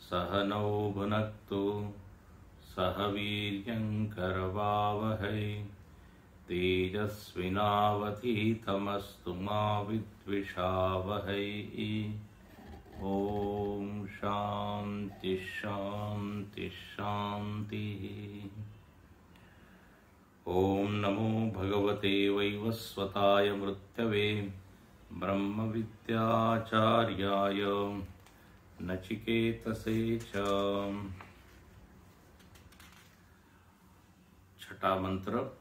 सह नौ भुनक्तु सह वीर्यङ्करवावहै तेजस्विनावधीतमस्तु मा विद्विषावहै। ओम शांति शांति शांति। ओम नमो भगवते वैवस्वताय मृत्यवे ब्रह्म विद्याचार्याय नचिकेतसे च। छठा मंत्र।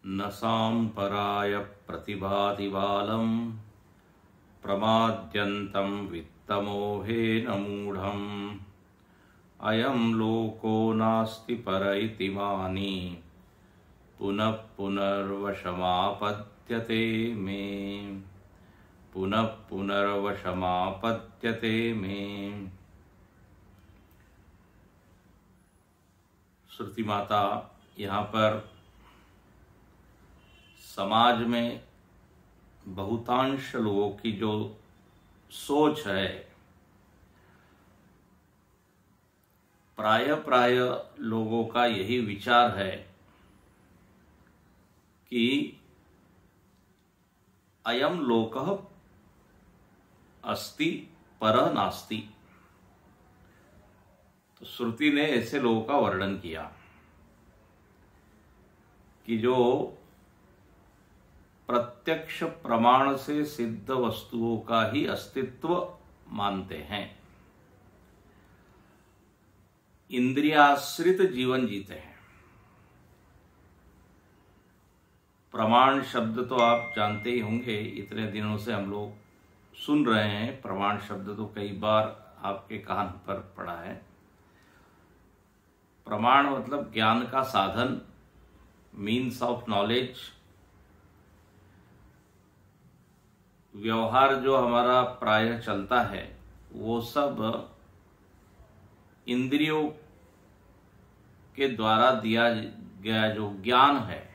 न सांपराय प्रतिभाति बालम् प्रमाद्यन्तं वित्तमोहेन मूढम् अयं लोको नास्ति पर इति मानी पुनः पुनर्वशमापद्यते मे। पुनः पुनर्वशमापद्यते मे। श्रुति माता यहाँ पर समाज में बहुतांश लोगों की जो सोच है, प्राय लोगों का यही विचार है कि अयम लोकः अस्ति परः नास्ति। तो श्रुति ने ऐसे लोगों का वर्णन किया कि जो प्रत्यक्ष प्रमाण से सिद्ध वस्तुओं का ही अस्तित्व मानते हैं, इंद्रियाश्रित जीवन जीते हैं। प्रमाण शब्द तो आप जानते ही होंगे, इतने दिनों से हम लोग सुन रहे हैं। प्रमाण शब्द तो कई बार आपके कान पर पड़ा है। प्रमाण मतलब ज्ञान का साधन, मीन्स ऑफ नॉलेज। व्यवहार जो हमारा प्रायः चलता है वो सब इंद्रियों के द्वारा दिया गया जो ज्ञान है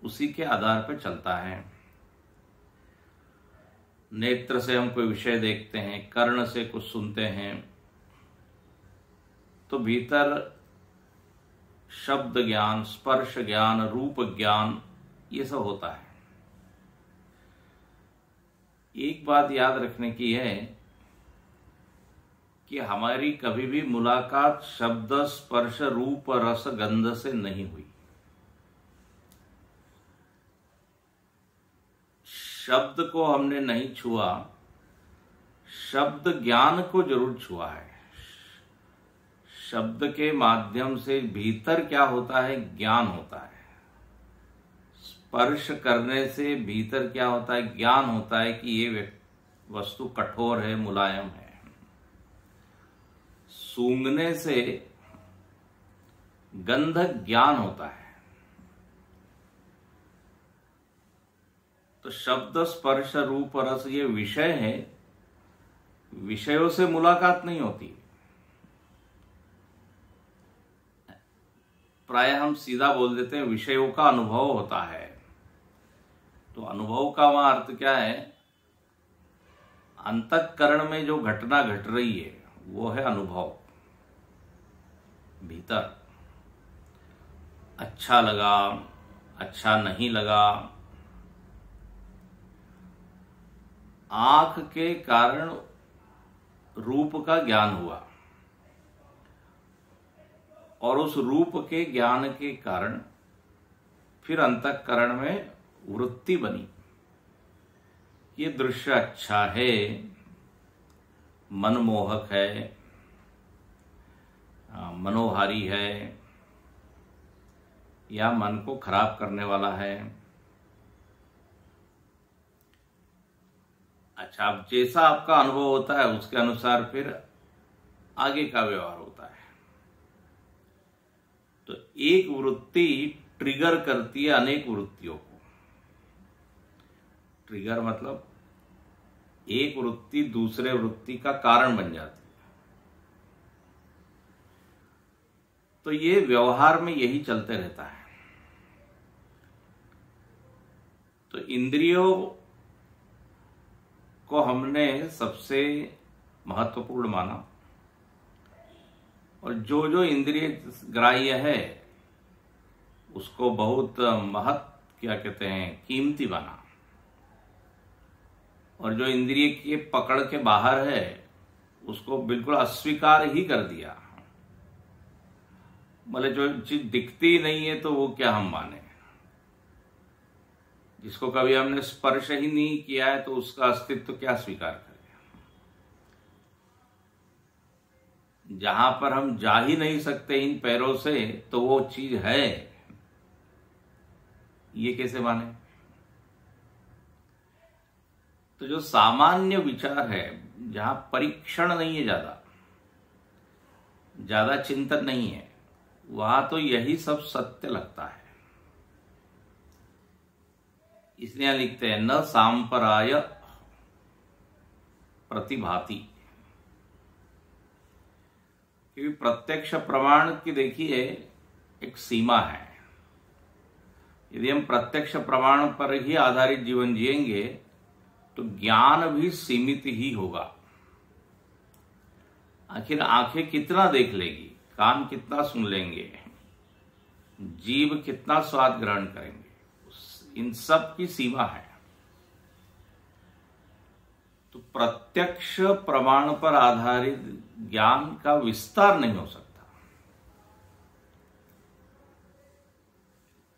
उसी के आधार पर चलता है। नेत्र से हम कोई विषय देखते हैं, कर्ण से कुछ सुनते हैं, तो भीतर शब्द ज्ञान, स्पर्श ज्ञान, रूप ज्ञान, ये सब होता है। एक बात याद रखने की है कि हमारी कभी भी मुलाकात शब्द, स्पर्श, रूप, रस, गंध से नहीं हुई। शब्द को हमने नहीं छुआ, शब्द ज्ञान को जरूर छुआ है। शब्द के माध्यम से भीतर क्या होता है, ज्ञान होता है। स्पर्श करने से भीतर क्या होता है, ज्ञान होता है कि ये वस्तु कठोर है, मुलायम है। सूंघने से गंध ज्ञान होता है। तो शब्द, स्पर्श, रूप, रस ये विषय है, विषयों से मुलाकात नहीं होती। प्राय हम सीधा बोल देते हैं विषयों का अनुभव होता है। तो अनुभव का वहां अर्थ क्या है, अंतःकरण में जो घटना घट रही है वो है अनुभव। भीतर अच्छा लगा, अच्छा नहीं लगा, आंख के कारण रूप का ज्ञान हुआ और उस रूप के ज्ञान के कारण फिर अंतःकरण में वृत्ति बनी। ये दृश्य अच्छा है, मनमोहक है, मनोहारी है, या मन को खराब करने वाला है। अच्छा, अब जैसा आपका अनुभव होता है उसके अनुसार फिर आगे का व्यवहार होता है। तो एक वृत्ति ट्रिगर करती है अनेक वृत्तियों को। ट्रिगर मतलब एक वृत्ति दूसरे वृत्ति का कारण बन जाती है। तो ये व्यवहार में यही चलते रहता है। तो इंद्रियों को हमने सबसे महत्वपूर्ण माना, और जो जो इंद्रिय ग्राह्य है उसको बहुत क्या कहते हैं, कीमती माना, और जो इंद्रिय के पकड़ के बाहर है उसको बिल्कुल अस्वीकार ही कर दिया। मतलब जो चीज दिखती नहीं है तो वो क्या हम माने, जिसको कभी हमने स्पर्श ही नहीं किया है तो उसका अस्तित्व क्या स्वीकार करें। जहां पर हम जा ही नहीं सकते इन पैरों से तो वो चीज है, ये कैसे माने। तो जो सामान्य विचार है, जहां परीक्षण नहीं है, ज्यादा चिंतन नहीं है, वहां तो यही सब सत्य लगता है। इसलिए यहां लिखते हैं न सांपराय प्रतिभाति, क्योंकि प्रत्यक्ष प्रमाण की देखिए एक सीमा है। यदि हम प्रत्यक्ष प्रमाण पर ही आधारित जीवन जिएंगे तो ज्ञान भी सीमित ही होगा। आखिर आंखें कितना देख लेगी, कान कितना सुन लेंगे, जीभ कितना स्वाद ग्रहण करेंगे, इन सब की सीमा है। तो प्रत्यक्ष प्रमाण पर आधारित ज्ञान का विस्तार नहीं हो सकता।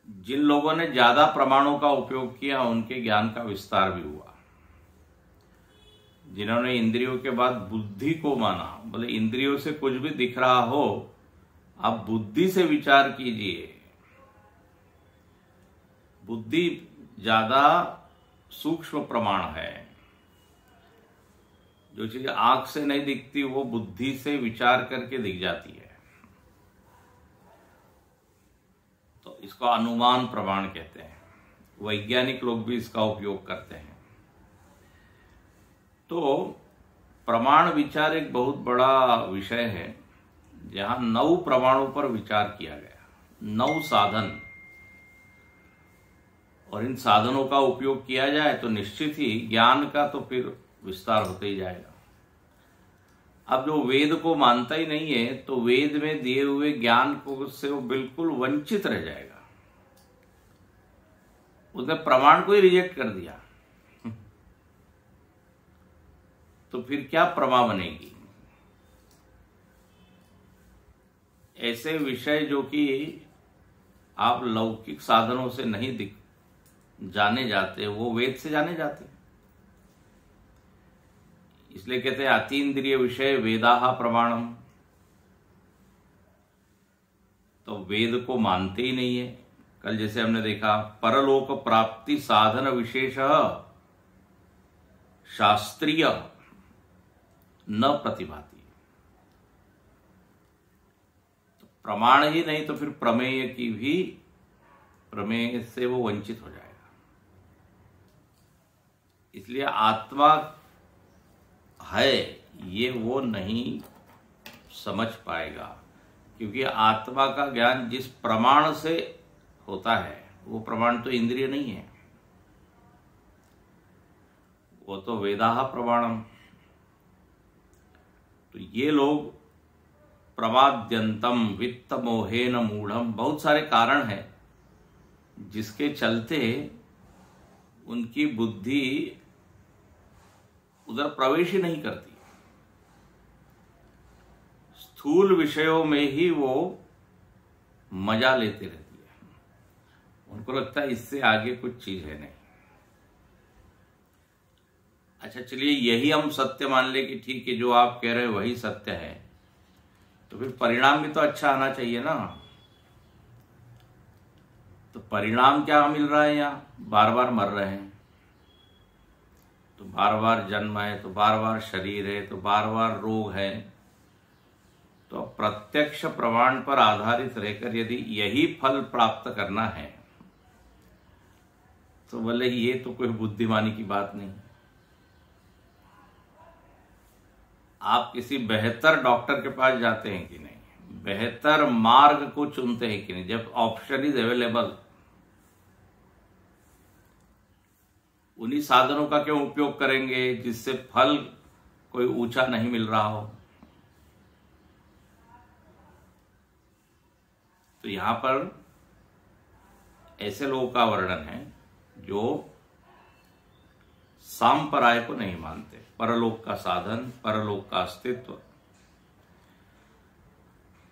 जिन लोगों ने ज्यादा प्रमाणों का उपयोग किया उनके ज्ञान का विस्तार भी हुआ। जिन्होंने इंद्रियों के बाद बुद्धि को माना, बोले इंद्रियों से कुछ भी दिख रहा हो आप बुद्धि से विचार कीजिए, बुद्धि ज्यादा सूक्ष्म प्रमाण है। जो चीज आंख से नहीं दिखती वो बुद्धि से विचार करके दिख जाती है, तो इसको अनुमान प्रमाण कहते हैं। वैज्ञानिक लोग भी इसका उपयोग करते हैं। तो प्रमाण विचार एक बहुत बड़ा विषय है, जहां 9 प्रमाणों पर विचार किया गया, 9 साधन, और इन साधनों का उपयोग किया जाए तो निश्चित ही ज्ञान का तो फिर विस्तार होते ही जाएगा। अब जो वेद को मानता ही नहीं है तो वेद में दिए हुए ज्ञान को से वो बिल्कुल वंचित रह जाएगा। उसने प्रमाण को ही रिजेक्ट कर दिया तो फिर क्या प्रमा बनेगी। ऐसे विषय जो कि आप लौकिक साधनों से नहीं जाने जाते, वो वेद से जाने जाते। इसलिए कहते हैं अतीन्द्रिय विषय वेदाहा प्रमाणम। तो वेद को मानते ही नहीं है। कल जैसे हमने देखा परलोक प्राप्ति साधन विशेष शास्त्रीय न प्रतिभाति। तो प्रमाण ही नहीं तो फिर प्रमेय की भी, प्रमेय से वो वंचित हो जाएगा। इसलिए आत्मा है ये वो नहीं समझ पाएगा, क्योंकि आत्मा का ज्ञान जिस प्रमाण से होता है वो प्रमाण तो इंद्रिय नहीं है, वो तो वेदाह प्रमाणम। तो ये लोग प्रमाद्यंतम वित्त मोहेन मूढ़म, बहुत सारे कारण हैं जिसके चलते उनकी बुद्धि उधर प्रवेश ही नहीं करती। स्थूल विषयों में ही वो मजा लेते रहती है। उनको लगता है इससे आगे कुछ चीज है नहीं। अच्छा चलिए यही हम सत्य मान ले कि ठीक है जो आप कह रहे हैं वही सत्य है, तो फिर परिणाम भी तो अच्छा आना चाहिए ना। तो परिणाम क्या मिल रहा है, यहाँ बार बार मर रहे हैं, तो बार बार जन्म है, तो बार बार शरीर है, तो बार बार रोग है। तो प्रत्यक्ष प्रमाण पर आधारित रहकर यदि यही फल प्राप्त करना है तो बोले ये तो कोई बुद्धिमानी की बात नहीं। आप किसी बेहतर डॉक्टर के पास जाते हैं कि नहीं, बेहतर मार्ग को चुनते हैं कि नहीं, जब ऑप्शन इज अवेलेबल। उन्हीं साधनों का क्यों उपयोग करेंगे जिससे फल कोई ऊंचा नहीं मिल रहा हो। तो यहां पर ऐसे लोगों का वर्णन है जो सांपराय को नहीं मानते, परलोक का साधन, परलोक का अस्तित्व।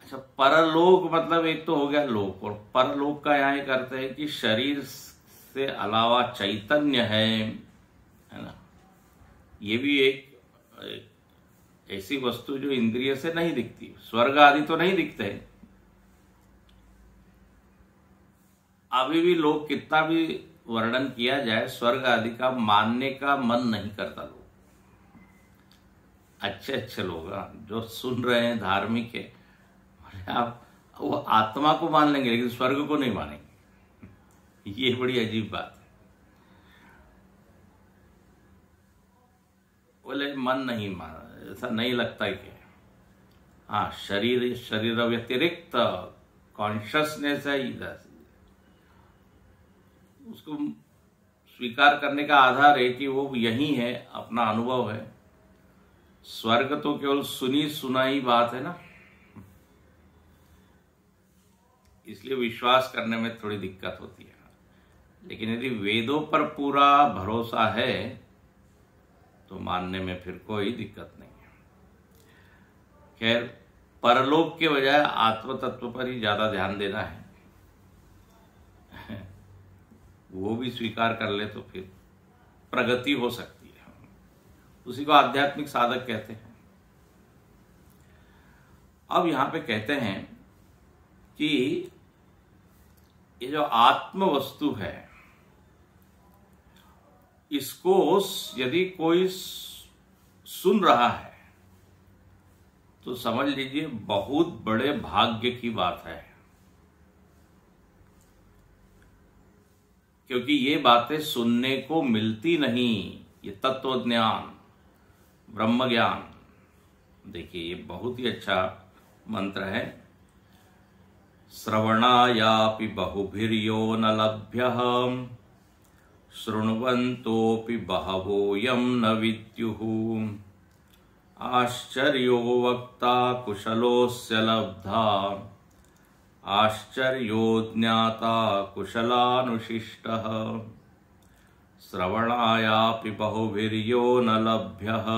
अच्छा, परलोक मतलब एक तो हो गया लोक, और परलोक का यहाँ करते हैं कि शरीर से अलावा चैतन्य है ना। ये भी एक ऐसी वस्तु जो इंद्रिय से नहीं दिखती। स्वर्ग आदि तो नहीं दिखते, अभी भी लोग कितना भी वर्णन किया जाए स्वर्ग आदि का मानने का मन नहीं करता। लोग अच्छे अच्छे लोग जो सुन रहे हैं धार्मिक है, आप वो आत्मा को मान लेंगे लेकिन स्वर्ग को नहीं मानेंगे। ये बड़ी अजीब बात है। बोले मन नहीं माना, ऐसा नहीं लगता है कि हाँ शरीर व्यतिरिक्त कॉन्शियसनेस है, इधर उसको स्वीकार करने का आधार है कि वो यही है, अपना अनुभव है। स्वर्ग तो केवल सुनी सुनाई बात है ना, इसलिए विश्वास करने में थोड़ी दिक्कत होती है। लेकिन यदि वेदों पर पूरा भरोसा है तो मानने में फिर कोई दिक्कत नहीं है। खैर, परलोक के बजाय आत्म तत्व पर ही ज्यादा ध्यान देना है। वो भी स्वीकार कर ले तो फिर प्रगति हो सकती है। उसी को आध्यात्मिक साधक कहते हैं। अब यहां पे कहते हैं कि ये जो आत्म वस्तु है, इसको यदि कोई सुन रहा है तो समझ लीजिए बहुत बड़े भाग्य की बात है, क्योंकि ये बातें सुनने को मिलती नहीं। ये तत्व ज्ञान, ब्रह्म ज्ञान, देखिए ये बहुत ही अच्छा मंत्र है। श्रवणायापि बहुभिर्यो न लभ्यः शृण्वन्तोऽपि बहवोऽयं न विद्युः आश्चर्यो वक्ता कुशलोऽस्य लब्धा आश्चर्यो ज्ञाता कुशलानुशिष्टः श्रवणायापि बहुभिर्यो न लभ्यः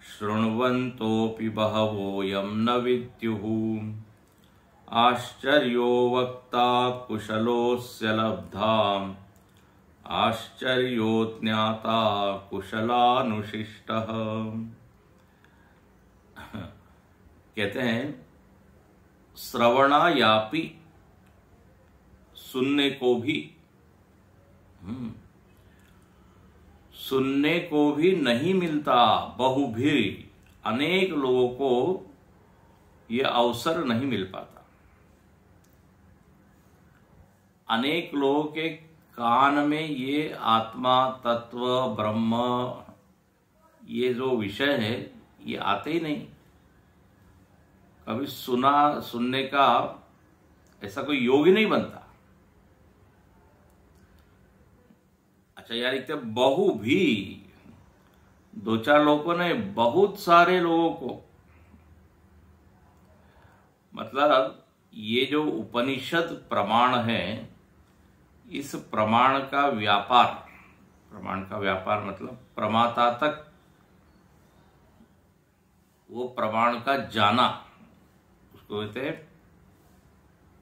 शृण्वन्तोऽपि बहवोऽयं न विद्युः आश्चर्यो वक्ता कुशलोऽस्य लब्धा आश्चर्यो ज्ञाता कुशलानुशिष्टः। कहते हैं श्रवणायापि, सुनने को भी, सुनने को भी नहीं मिलता। बहुभी, अनेक लोगों को यह अवसर नहीं मिल पाता। अनेक लोगों के कान में ये आत्मा, तत्व, ब्रह्म, ये जो विषय है ये आते ही नहीं। कभी सुनने का ऐसा कोई योग ही नहीं बनता। अच्छा यार, इतने बहु भी, दो चार लोगों ने, बहुत सारे लोगों को, मतलब ये जो उपनिषद प्रमाण है, इस प्रमाण का व्यापार, प्रमाण का व्यापार मतलब प्रमाता तक वो प्रमाण का जाना, उसको कहते हैं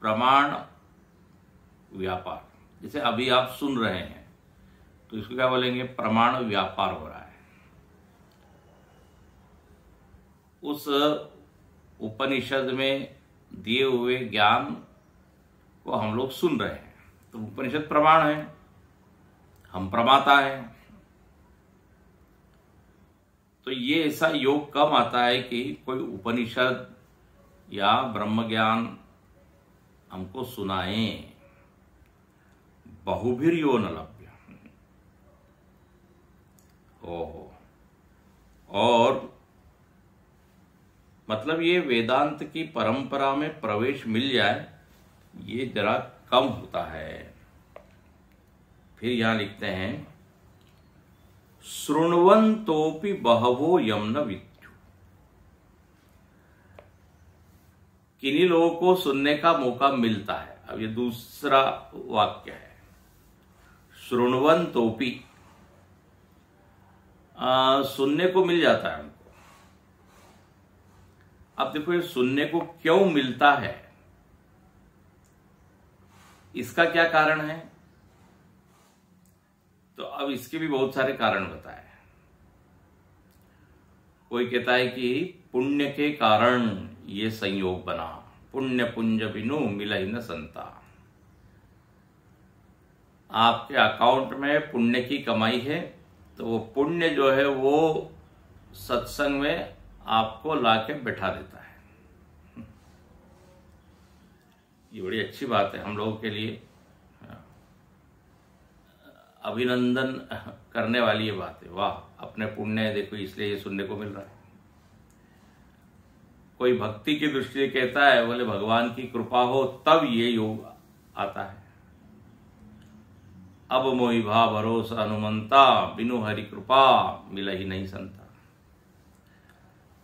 प्रमाण व्यापार। जैसे अभी आप सुन रहे हैं तो इसको क्या बोलेंगे? प्रमाण व्यापार हो रहा है। उस उपनिषद में दिए हुए ज्ञान को हम लोग सुन रहे हैं, तो उपनिषद प्रमाण है, हम प्रमाता है। तो ये ऐसा योग कम आता है कि कोई उपनिषद या ब्रह्म ज्ञान हमको सुनाए। बहुभिर्यो न लभ्य। ओहो, और मतलब ये वेदांत की परंपरा में प्रवेश मिल जाए, ये जरा कम होता है। फिर यहां लिखते हैं शृण्वन्तोऽपि बहवो यं न विद्युः। किन्हीं लोगों को सुनने का मौका मिलता है। अब ये दूसरा वाक्य है, शृण्वन्तोऽपि, सुनने को मिल जाता है उनको। अब देखो ये सुनने को क्यों मिलता है, इसका क्या कारण है? तो अब इसके भी बहुत सारे कारण बताए। कोई कहता है कि पुण्य के कारण ये संयोग बना, पुण्य पुंज बिनु मिलहि न संता। आपके अकाउंट में पुण्य की कमाई है, तो वो पुण्य जो है वो सत्संग में आपको लाके बैठा देता है। ये बड़ी अच्छी बात है हम लोगों के लिए, अभिनंदन करने वाली ये बात है। वाह, अपने पुण्य देखो, इसलिए ये सुनने को मिल रहा है। कोई भक्ति की दृष्टि से कहता है, बोले भगवान की कृपा हो तब ये योग आता है। अब मोहि भा भरोसा हनुमंता, बिनु हरि कृपा मिलहि नहीं संता।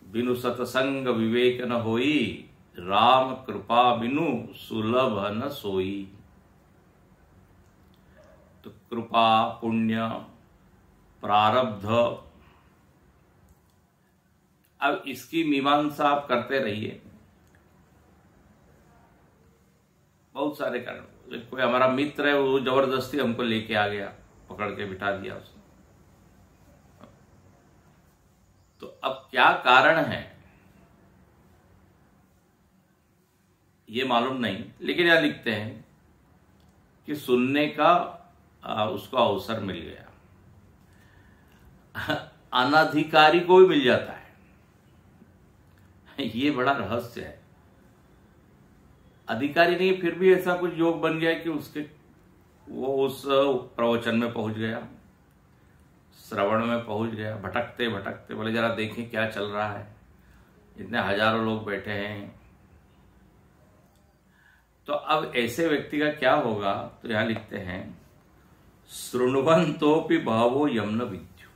बिनु सतसंग विवेक न होई, राम कृपा बिनु सुलभ न सोई। तो कृपा, पुण्य, प्रारब्ध, अब इसकी मीमांसा आप करते रहिए। बहुत सारे कारण। कोई हमारा मित्र है, वो जबरदस्ती हमको लेके आ गया, पकड़ के बिठा दिया उसने, तो अब क्या कारण है ये मालूम नहीं, लेकिन यहां लिखते हैं कि सुनने का उसको अवसर मिल गया। अनधिकारी को भी मिल जाता है। ये बड़ा रहस्य है। अधिकारी नहीं, फिर भी ऐसा कुछ योग बन गया कि वो उस प्रवचन में पहुंच गया, श्रवण में पहुंच गया, भटकते भटकते बोले जरा देखें क्या चल रहा है, इतने हजारों लोग बैठे हैं। तो अब ऐसे व्यक्ति का क्या होगा? तो यहां लिखते हैं, शृण्वन्तोऽपि बहवो यं न विद्युः।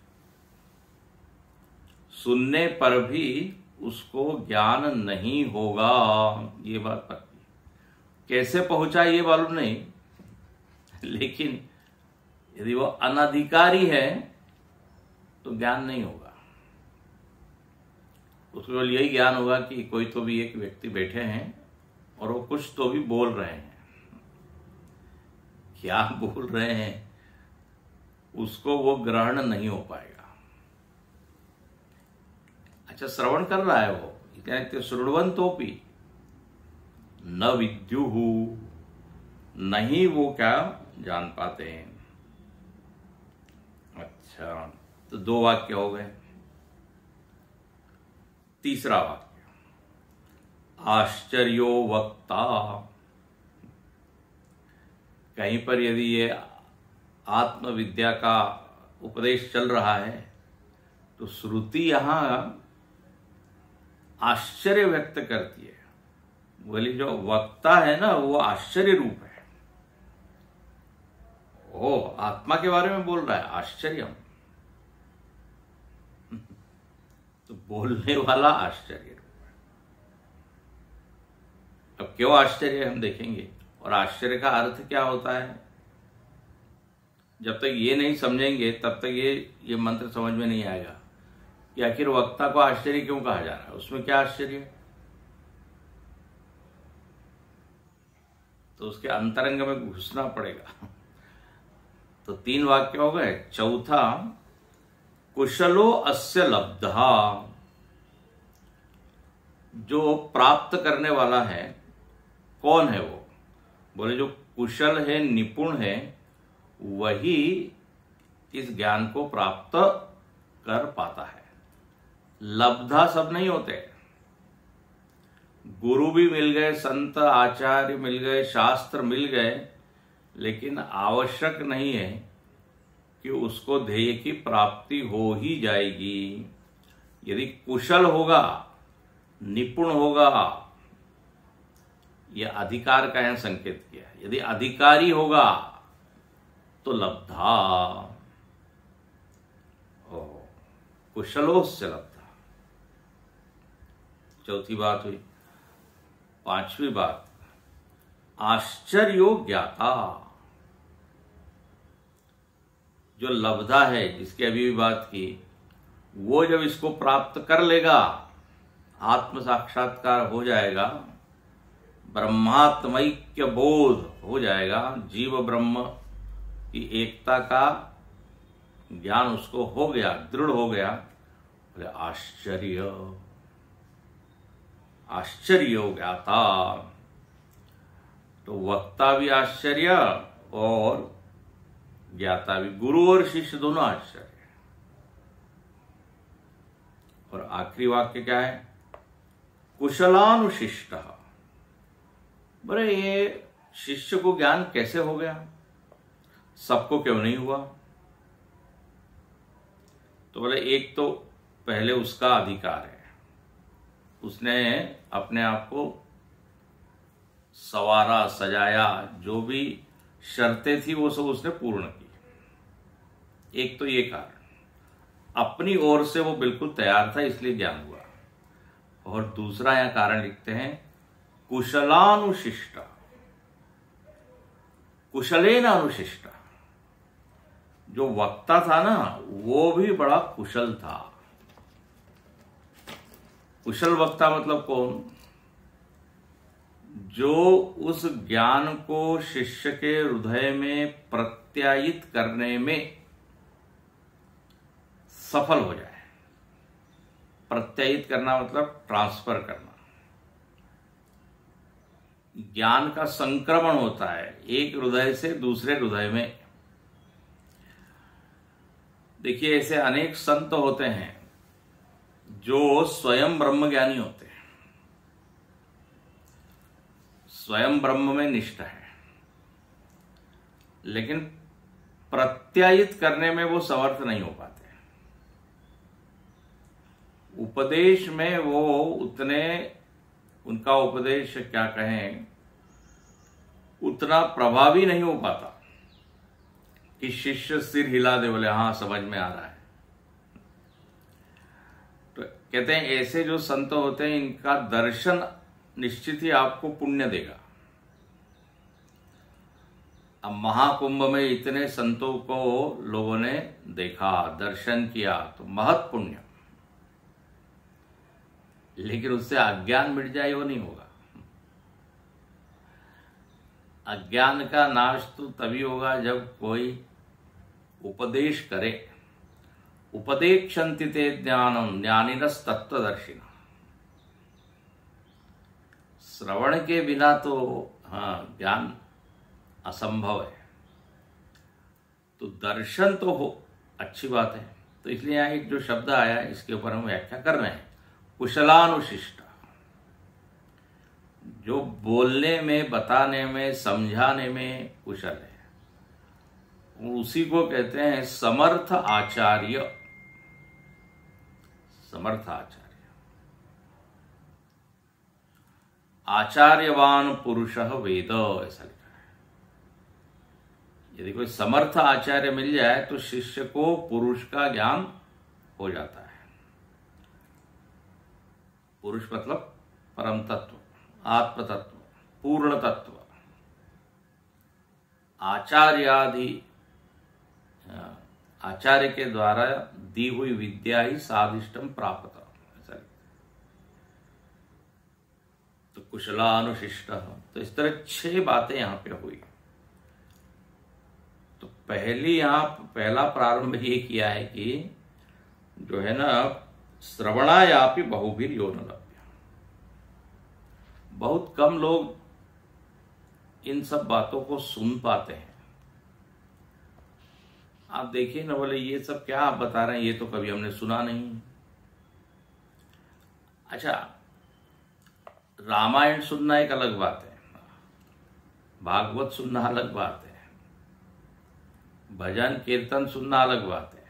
सुनने पर भी उसको ज्ञान नहीं होगा, ये बात पक्की। कैसे पहुंचा ये मालूम नहीं, लेकिन यदि वो अनधिकारी है तो ज्ञान नहीं होगा। उसको केवल यही ज्ञान होगा कि कोई तो भी एक व्यक्ति बैठे हैं और वो कुछ तो भी बोल रहे हैं। क्या बोल रहे हैं उसको वो ग्रहण नहीं हो पाएगा। अच्छा, श्रवण कर रहा है वो, कहते शृण्वन्तोऽपि न विद्युः, नहीं वो क्या जान पाते हैं। अच्छा, तो दो वाक्य हो गए। तीसरा वाक्य, आश्चर्यो वक्ता। कहीं पर यदि ये आत्मविद्या का उपदेश चल रहा है तो श्रुति यहां आश्चर्य व्यक्त करती है। बोली जो वक्ता है ना, वो आश्चर्य रूप है। ओ आत्मा के बारे में बोल रहा है, आश्चर्य। तो बोलने वाला आश्चर्य रूप है। अब क्यों आश्चर्य हम देखेंगे, और आश्चर्य का अर्थ क्या होता है। जब तक ये नहीं समझेंगे तब तक ये मंत्र समझ में नहीं आएगा कि आखिर वक्ता को आश्चर्य क्यों कहा जा रहा है, उसमें क्या आश्चर्य है। तो उसके अंतरंग में घुसना पड़ेगा। तो तीन वाक्य हो गए। चौथा, कुशलो अस्य लब्धा। जो प्राप्त करने वाला है कौन है वो? बोले जो कुशल है, निपुण है, वही इस ज्ञान को प्राप्त कर पाता है। लब्धा सब नहीं होते। गुरु भी मिल गए, संत आचार्य मिल गए, शास्त्र मिल गए, लेकिन आवश्यक नहीं है कि उसको ध्येय की प्राप्ति हो ही जाएगी। यदि कुशल होगा, निपुण होगा, यह अधिकार का यहां संकेत किया है। यदि अधिकारी होगा तो लब्धा। कुशलोस्य लब्धा। चौथी बात हुई। पांचवी बात, आश्चर्यो ज्ञाता। जो लब्धा है, जिसकी अभी भी बात की, वो जब इसको प्राप्त कर लेगा, आत्म साक्षात्कार हो जाएगा, ब्रह्मात्मैक्य बोध हो जाएगा, जीव ब्रह्म की एकता का ज्ञान उसको हो गया, दृढ़ हो गया, बोले आश्चर्य, आश्चर्य हो गया था। तो वक्ता भी आश्चर्य और ज्ञाता भी, गुरु और शिष्य दोनों आश्चर्य। और आखिरी वाक्य क्या है? कुशलानुशिष्ट। बोले ये शिष्य को ज्ञान कैसे हो गया, सबको क्यों नहीं हुआ? तो बोले एक तो पहले उसका अधिकार है, उसने अपने आप को सवारा, सजाया, जो भी शर्तें थी वो सब उसने पूर्ण की। एक तो ये कारण, अपनी ओर से वो बिल्कुल तैयार था, इसलिए ज्ञान हुआ। और दूसरा यहां कारण लिखते हैं, कुशलानुशिष्ट, कुशलेन अनुशिष्ट। जो वक्ता था ना, वो भी बड़ा कुशल था। कुशल वक्ता मतलब कौन? जो उस ज्ञान को शिष्य के हृदय में प्रत्यायित करने में सफल हो जाए। प्रत्यायित करना मतलब ट्रांसफर करना। ज्ञान का संक्रमण होता है एक हृदय से दूसरे हृदय में। देखिए, ऐसे अनेक संत होते हैं जो स्वयं ब्रह्मज्ञानी होते हैं, स्वयं ब्रह्म में निष्ठ है, लेकिन प्रत्यायित करने में वो समर्थ नहीं हो पाते। उपदेश में वो उतने, उनका उपदेश क्या कहें, उतना प्रभावी नहीं हो पाता कि शिष्य सिर हिला दे, बोले हाँ समझ में आ रहा है। तो कहते हैं ऐसे जो संत होते हैं, इनका दर्शन निश्चित ही आपको पुण्य देगा। अब महाकुंभ में इतने संतों को लोगों ने देखा, दर्शन किया, तो महत पुण्य। लेकिन उससे अज्ञान मिट जाए वो नहीं होगा। अज्ञान का नाश तो तभी होगा जब कोई उपदेश करे। उपदेक्षन्ति ते ज्ञानम ज्ञानिनस तत्वदर्शिना। श्रवण के बिना तो हाँ ज्ञान असंभव है। तो दर्शन तो हो, अच्छी बात है। तो इसलिए यहाँ एक जो शब्द आया है, इसके ऊपर हम व्याख्या कर रहे हैं। कुशलानुशिष्ट, जो बोलने में, बताने में, समझाने में कुशल है, उसी को कहते हैं समर्थ आचार्य। समर्थ आचार्य, आचार्यवान पुरुषः वेद, ऐसा लिखा है। यदि कोई समर्थ आचार्य मिल जाए तो शिष्य को पुरुष का ज्ञान हो जाता है। पुरुष मतलब परम तत्व, आत्म तत्व, पूर्ण तत्व। आचार्य के द्वारा दी हुई विद्या ही साधिष्टम प्राप्त, ऐसा। तो कुशलानुशिष्ट। तो इस तरह 6 बातें यहां पे हुई। तो पहला प्रारंभ ये किया है कि जो है ना, श्रवणायापि बहुभिर यो न लभ्य। बहुत कम लोग इन सब बातों को सुन पाते हैं। आप देखिए ना, बोले ये सब क्या आप बता रहे हैं, ये तो कभी हमने सुना नहीं। अच्छा, रामायण सुनना एक अलग बात है, भागवत सुनना अलग बात है, भजन कीर्तन सुनना अलग बात है।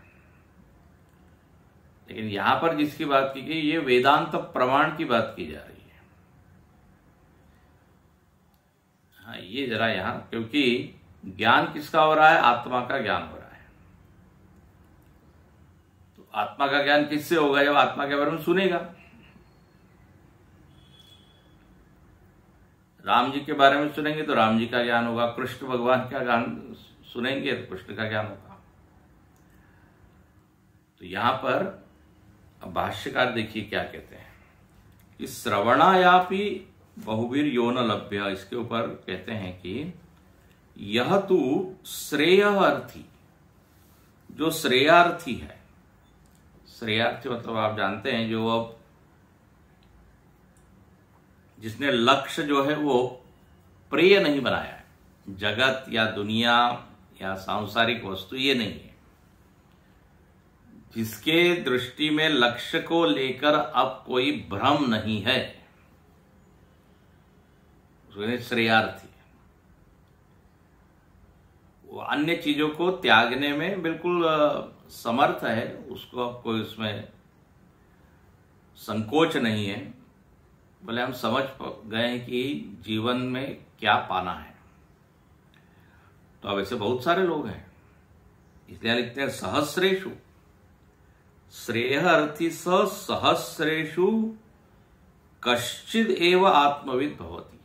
लेकिन यहां पर जिसकी बात की गई, ये वेदांत प्रमाण की बात की जा रही है। हाँ, ये जरा यहां, क्योंकि ज्ञान किसका हो रहा है? आत्मा का ज्ञान हो रहा है। तो आत्मा का ज्ञान किससे होगा? जब आत्मा के बारे में सुनेगा। राम जी के बारे में सुनेंगे तो राम जी का ज्ञान होगा, कृष्ण भगवान का ज्ञान सुनेंगे तो कृष्ण का ज्ञान होगा। तो यहां पर भाष्यकार देखिए क्या कहते हैं कि श्रवणायापि बहुवीर योन लभ्य, इसके ऊपर कहते हैं कि यह तो श्रेय अर्थी, जो श्रेयार्थी है, श्रेयार्थी मतलब आप जानते हैं जो अब जिसने लक्ष्य जो है वो प्रिय नहीं बनाया है, जगत या दुनिया या सांसारिक वस्तु ये नहीं है, जिसके दृष्टि में लक्ष्य को लेकर अब कोई भ्रम नहीं है, श्रेयार्थी। वो अन्य चीजों को त्यागने में बिल्कुल समर्थ है, उसको अब कोई उसमें संकोच नहीं है। बोले हम समझ गए हैं कि जीवन में क्या पाना है। तो अब ऐसे बहुत सारे लोग हैं, इसलिए लिखते हैं सहस्रेषु, श्रेय अर्थी सहस्रेषु कश्चिद एव आत्मविद भवति।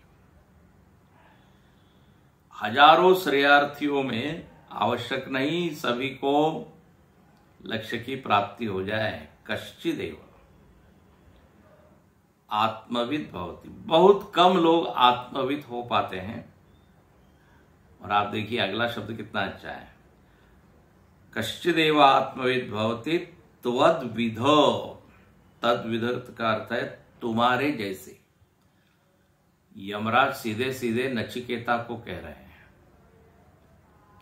हजारों श्रेयार्थियों में आवश्यक नहीं सभी को लक्ष्य की प्राप्ति हो जाए, कश्चिद एव आत्मविद भवति। बहुत कम लोग आत्मविद हो पाते हैं। और आप देखिए अगला शब्द कितना अच्छा है, कश्चिदेव आत्मविद भवति त्वद्विधो। तद्विध का अर्थ है तुम्हारे जैसे। यमराज सीधे सीधे नचिकेता को कह रहे हैं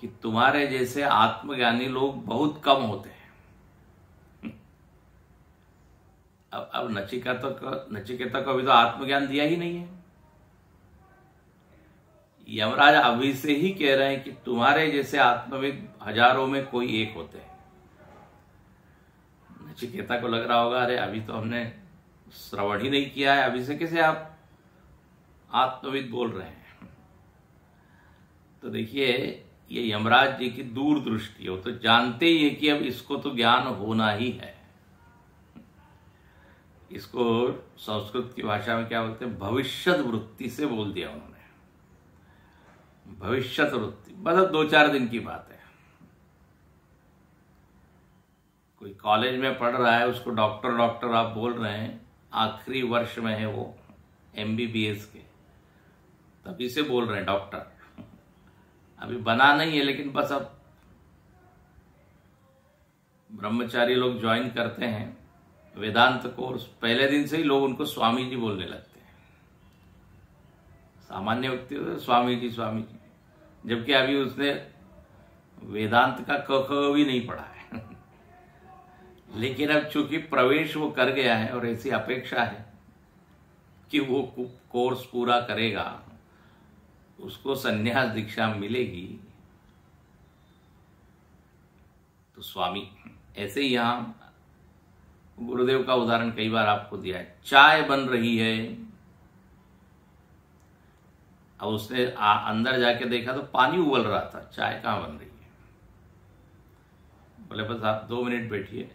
कि तुम्हारे जैसे आत्मज्ञानी लोग बहुत कम होते हैं। अब नचिकेता को अभी तो आत्मज्ञान दिया ही नहीं है। यमराज अभी से ही कह रहे हैं कि तुम्हारे जैसे आत्मविद हजारों में कोई एक होते हैं। नचिकेता को लग रहा होगा अरे अभी तो हमने श्रवण ही नहीं किया है, अभी से कैसे आप आत्मविद बोल रहे हैं। तो देखिए ये यमराज जी की दूरदृष्टि हो, तो जानते ही है कि अब इसको तो ज्ञान होना ही है। इसको संस्कृत की भाषा में क्या बोलते हैं, भविष्यत वृत्ति से बोल दिया उन्होंने। भविष्यत वृत्ति मतलब 2-4 दिन की बात है। कोई कॉलेज में पढ़ रहा है, उसको डॉक्टर आप बोल रहे हैं, आखिरी वर्ष में है वो MBBS के, तभी से बोल रहे हैं डॉक्टर। अभी बना नहीं है, लेकिन बस अब ब्रह्मचारी लोग ज्वाइन करते हैं वेदांत कोर्स, पहले दिन से ही लोग उनको स्वामी जी बोलने लगते हैं। सामान्य व्यक्ति तो स्वामी जी, जबकि अभी उसने वेदांत का क भी नहीं पढ़ा है। लेकिन अब चूंकि प्रवेश वो कर गया है और ऐसी अपेक्षा है कि वो कोर्स पूरा करेगा, उसको संन्यास दीक्षा मिलेगी, तो स्वामी। ऐसे ही यहां गुरुदेव का उदाहरण कई बार आपको दिया है। चाय बन रही है, अब उसने अंदर जाके देखा तो पानी उबल रहा था, चाय कहां बन रही है। बोले बस आप 2 मिनट बैठिए,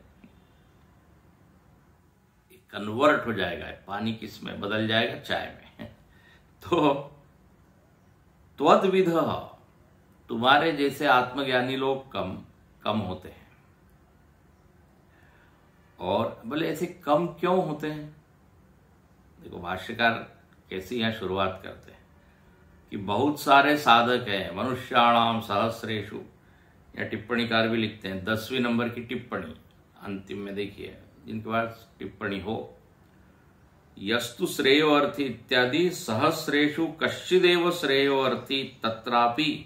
कन्वर्ट हो जाएगा, पानी किस में बदल जाएगा, चाय में। तो त्वद्विध, तुम्हारे जैसे आत्मज्ञानी लोग कम होते हैं। और बोले ऐसे कम क्यों होते हैं? देखो भाष्यकार कैसी यहां शुरुआत करते हैं कि बहुत सारे साधक हैं, मनुष्याणाम सहस्रेषु, या टिप्पणीकार भी लिखते हैं 10वें नंबर की टिप्पणी अंतिम में देखिए, जिनके पास टिप्पणी हो, यस्तु श्रेयो अर्थी इत्यादि सहस्रेषु कश्चिदेव श्रेयो अर्थी तत्रापि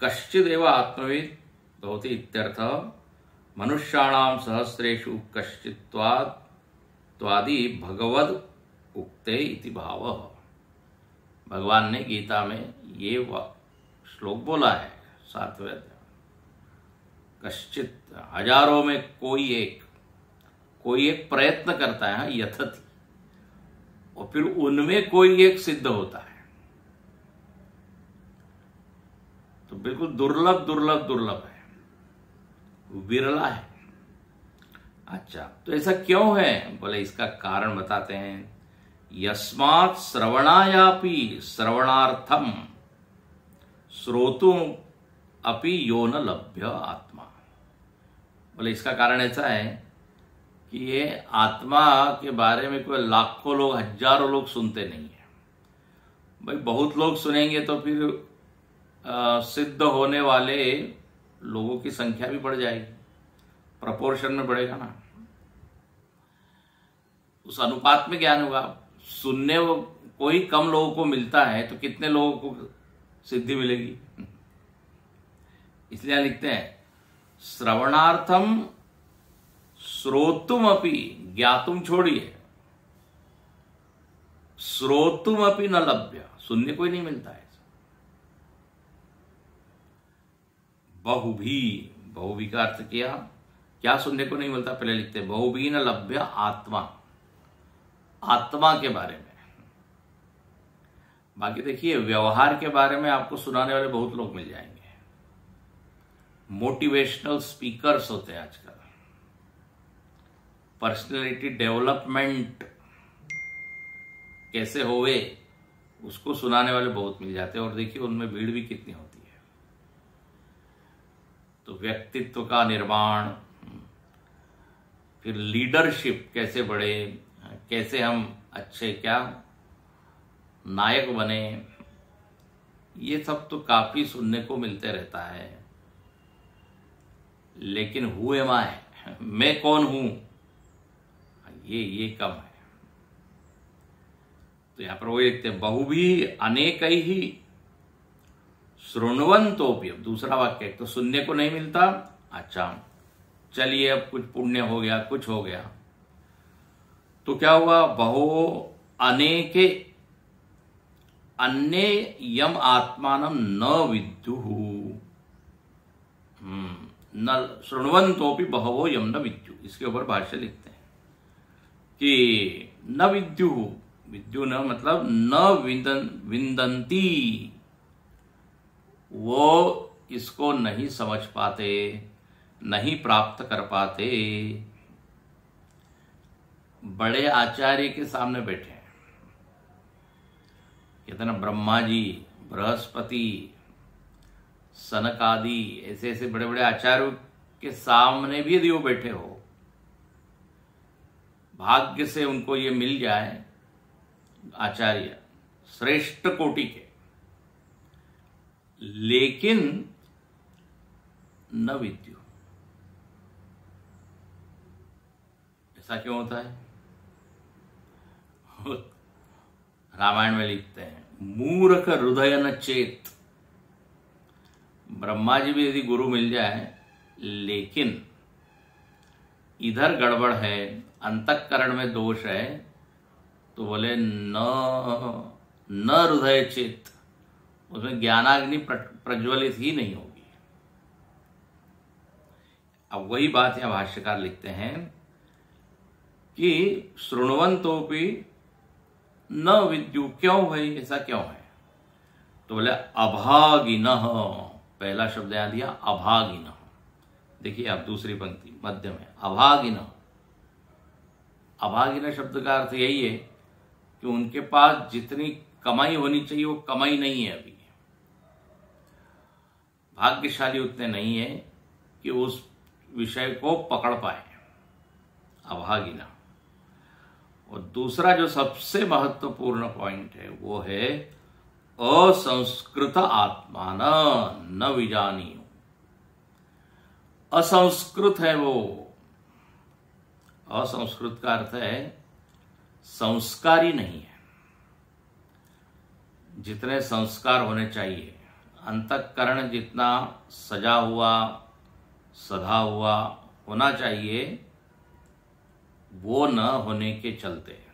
कश्चिदेव आत्मविद भवति इत्यर्थ। मनुष्याणाम सहस्रेषु कश्चित्वादि भगवद उक्ते इति भाव। भगवान ने गीता में ये श्लोक बोला है 7वें अध्याय, कश्चित हजारों में कोई एक प्रयत्न करता है यथति, और फिर उनमें कोई एक सिद्ध होता है। तो बिल्कुल दुर्लभ है, विरला है। अच्छा, तो ऐसा क्यों है? बोले इसका कारण बताते हैं। यस्मात् श्रवणायापि श्रवणार्थम श्रोतुम अपि यो न लभ्य आत्मा। बोले इसका कारण ऐसा है कि ये आत्मा के बारे में कोई लाखों लोग, हजारों लोग सुनते नहीं है। भाई बहुत लोग सुनेंगे तो फिर सिद्ध होने वाले लोगों की संख्या भी बढ़ जाएगी, प्रपोर्शन में बढ़ेगा ना, उस अनुपात में ज्ञान होगा। सुनने वो कोई कम लोगों को मिलता है तो कितने लोगों को सिद्धि मिलेगी? इसलिए लिखते हैं श्रवणार्थम श्रोतुम अपि, ज्ञातुम छोड़िए, श्रोतुम अपि न लभ्य, सुनने कोई नहीं मिलता है। बहुभी का अर्थ किया, क्या सुनने को नहीं मिलता? पहले लिखते बहुभी न लभ्य आत्मा, आत्मा के बारे में। बाकी देखिए व्यवहार के बारे में आपको सुनाने वाले बहुत लोग मिल जाएंगे, मोटिवेशनल स्पीकर्स होते हैं आजकल, पर्सनैलिटी डेवलपमेंट कैसे होवे उसको सुनाने वाले बहुत मिल जाते हैं, और देखिए उनमें भीड़ भी कितनी होती है। तो व्यक्तित्व का निर्माण, फिर लीडरशिप कैसे बढ़े, कैसे हम अच्छे क्या नायक बने, ये सब तो काफी सुनने को मिलते रहता है। लेकिन हु एम आई, मैं कौन हूं, ये कम है। तो यहां पर वो लिखते हैं बहुभी अनेक ही शृण्वन्तोपि। अब दूसरा वाक्य है, तो सुनने को नहीं मिलता। अच्छा चलिए, अब कुछ पुण्य हो गया, कुछ हो गया, तो क्या हुआ? बहु अनेके अन्ये यम आत्मानं न विद्युः, न शृण्वन्तोपि बहवो यम न विद्युः। इसके ऊपर भाष्य लिखते हैं कि न विद्युः, विद्यु न मतलब न विंदंती, वो इसको नहीं समझ पाते, नहीं प्राप्त कर पाते। बड़े आचार्य के सामने बैठे हैं, कहते ना ब्रह्मा जी, बृहस्पति, सनक आदि, ऐसे ऐसे बड़े बड़े आचार्यों के सामने भी यदि वो बैठे हो, भाग्य से उनको ये मिल जाए, आचार्य श्रेष्ठ कोटि के, लेकिन न विद्यु। ऐसा क्यों होता है? रामायण में लिखते हैं मूर्ख हृदय न चेत। ब्रह्मा जी भी यदि गुरु मिल जाए, लेकिन इधर गड़बड़ है, अंतःकरण में दोष है, तो बोले न हृदय चेत, उसमें ज्ञानाग्नि प्रज्वलित ही नहीं होगी। अब वही बात यहां भाष्यकार लिखते हैं कि शृण्वन्तोपि न विद्यु। क्यों भाई, ऐसा क्यों है? तो बोले अभागिनः, पहला शब्द यहां दिया अभागिनः। देखिए आप दूसरी पंक्ति मध्य में अभागिनः। अभागिनः शब्द का अर्थ यही है कि उनके पास जितनी कमाई होनी चाहिए वो कमाई नहीं है, अभी भाग्यशाली उतने नहीं है कि उस विषय को पकड़ पाए, अभागिना। और दूसरा जो सबसे महत्वपूर्ण पॉइंट है वो है असंस्कृत आत्मान न विजानियो। असंस्कृत है वो। असंस्कृत का अर्थ है संस्कारी नहीं है। जितने संस्कार होने चाहिए, अंतःकरण जितना सजा हुआ सधा हुआ होना चाहिए, वो न होने के चलते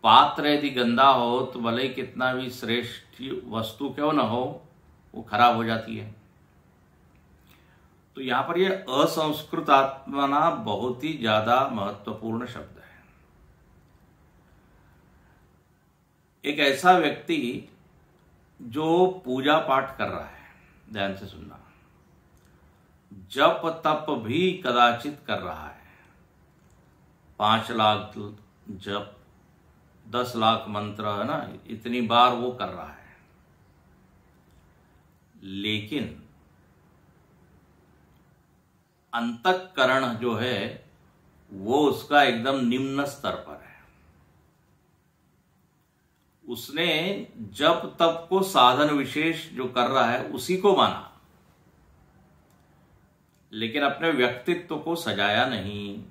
पात्र यदि गंदा हो तो भले कितना भी श्रेष्ठ वस्तु क्यों न हो, वो खराब हो जाती है। तो यहां पर ये असंस्कृत आत्मना बहुत ही ज्यादा महत्वपूर्ण शब्द है। एक ऐसा व्यक्ति जो पूजा पाठ कर रहा है, ध्यान से सुनना, जप तप भी कदाचित कर रहा है। 5 लाख जप, 10 लाख मंत्र, है ना, इतनी बार वो कर रहा है, लेकिन अंतःकरण जो है वो उसका एकदम निम्न स्तर पर है। उसने जप तप को साधन विशेष जो कर रहा है उसी को माना, लेकिन अपने व्यक्तित्व को सजाया नहीं।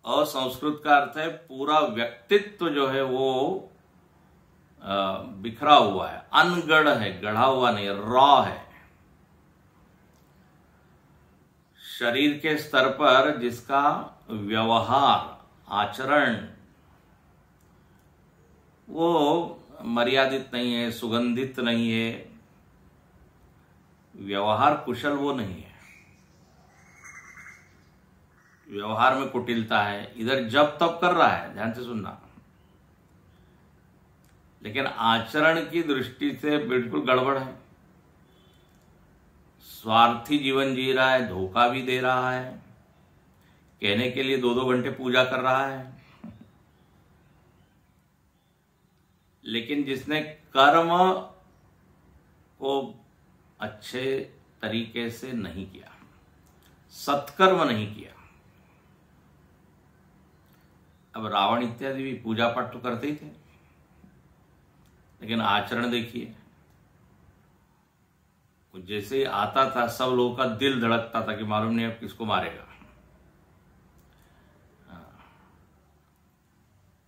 असंस्कृत का अर्थ है पूरा व्यक्तित्व जो है वो बिखरा हुआ है, अनगढ़ है, गढ़ा हुआ नहीं, रॉ है। शरीर के स्तर पर जिसका व्यवहार, आचरण वो मर्यादित नहीं है, सुगंधित नहीं है, व्यवहार कुशल वो नहीं है, व्यवहार में कुटिलता है। इधर जप तप कर रहा है, ध्यान से सुनना, लेकिन आचरण की दृष्टि से बिल्कुल गड़बड़ है। स्वार्थी जीवन जी रहा है, धोखा भी दे रहा है, कहने के लिए 2-2 घंटे पूजा कर रहा है। लेकिन जिसने कर्म को अच्छे तरीके से नहीं किया, सत्कर्म नहीं किया। अब रावण इत्यादि भी पूजा पाठ तो करते ही थे, लेकिन आचरण देखिए, जैसे ही आता था सब लोगों का दिल धड़कता था कि मालूम नहीं अब किसको मारेगा।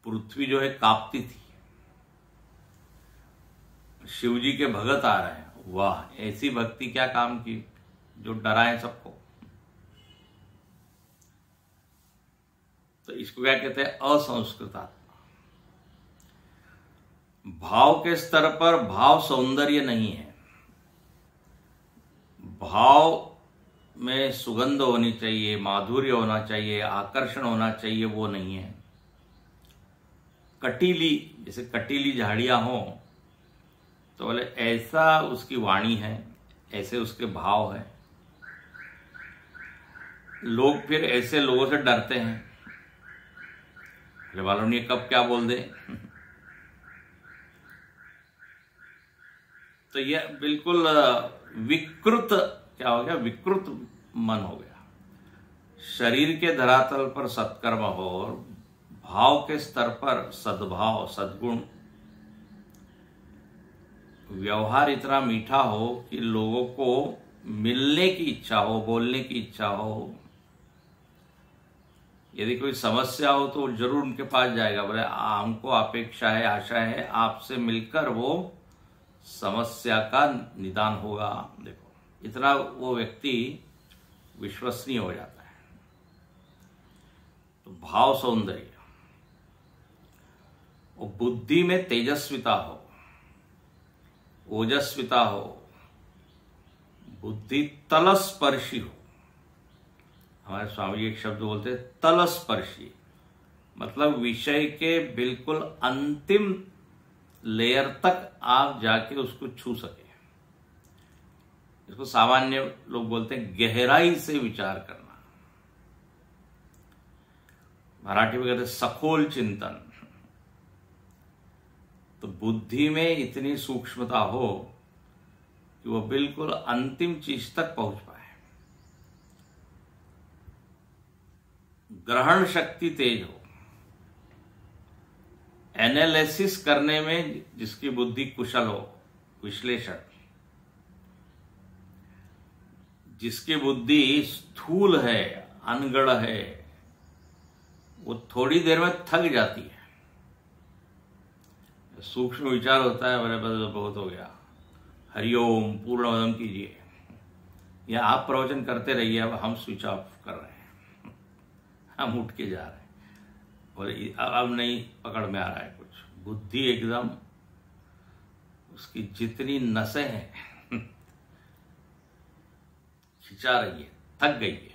पृथ्वी जो है कांपती थी। शिव जी के भगत आ रहे हैं, वाह, ऐसी भक्ति क्या काम की जो डराए सबको। तो इसको क्या कहते हैं? असंस्कृत आत्मा। भाव के स्तर पर भाव सौंदर्य नहीं है, भाव में सुगंध होनी चाहिए, माधुर्य होना चाहिए, आकर्षण होना चाहिए, वो नहीं है। कटीली, जैसे कटीली झाड़ियां हो तो बोले ऐसा उसकी वाणी है, ऐसे उसके भाव है। लोग फिर ऐसे लोगों से डरते हैं, मालूम नहीं कब क्या बोल दे। तो यह बिल्कुल विकृत, क्या हो गया? विकृत मन हो गया। शरीर के धरातल पर सत्कर्म हो और भाव के स्तर पर सद्भाव, सद्गुण, व्यवहार इतना मीठा हो कि लोगों को मिलने की इच्छा हो, बोलने की इच्छा हो। यदि कोई समस्या हो तो जरूर उनके पास जाएगा, बोले हमको अपेक्षा है, आशा है आपसे मिलकर वो समस्या का निदान होगा। देखो इतना वो व्यक्ति विश्वसनीय हो जाता है। तो भाव सौंदर्य, और बुद्धि में तेजस्विता हो, ओजस्विता हो, बुद्धि तलस्पर्शी हो। हमारे स्वामी जी एक शब्द बोलते हैं तलस्पर्शी, मतलब विषय के बिल्कुल अंतिम लेयर तक आप जाके उसको छू सके। इसको सामान्य लोग बोलते हैं गहराई से विचार करना, मराठी में कहते हैं सखोल चिंतन। तो बुद्धि में इतनी सूक्ष्मता हो कि वो बिल्कुल अंतिम चीज तक पहुंच पाए। ग्रहण शक्ति तेज हो, एनालिसिस करने में जिसकी बुद्धि कुशल हो, विश्लेषण, जिसकी बुद्धि स्थूल है, अनगढ़ है, वो थोड़ी देर में थक जाती है। सूक्ष्म विचार होता है, बोले बस बहुत हो गया, हरिओम पूर्णवदम कीजिए, या आप प्रवचन करते रहिए, अब हम स्विच ऑफ कर रहे हैं, हम उठ के जा रहे हैं, बोले अब नहीं पकड़ में आ रहा है कुछ। बुद्धि एकदम उसकी जितनी नसें हैं खिंचा रही है, थक गई है।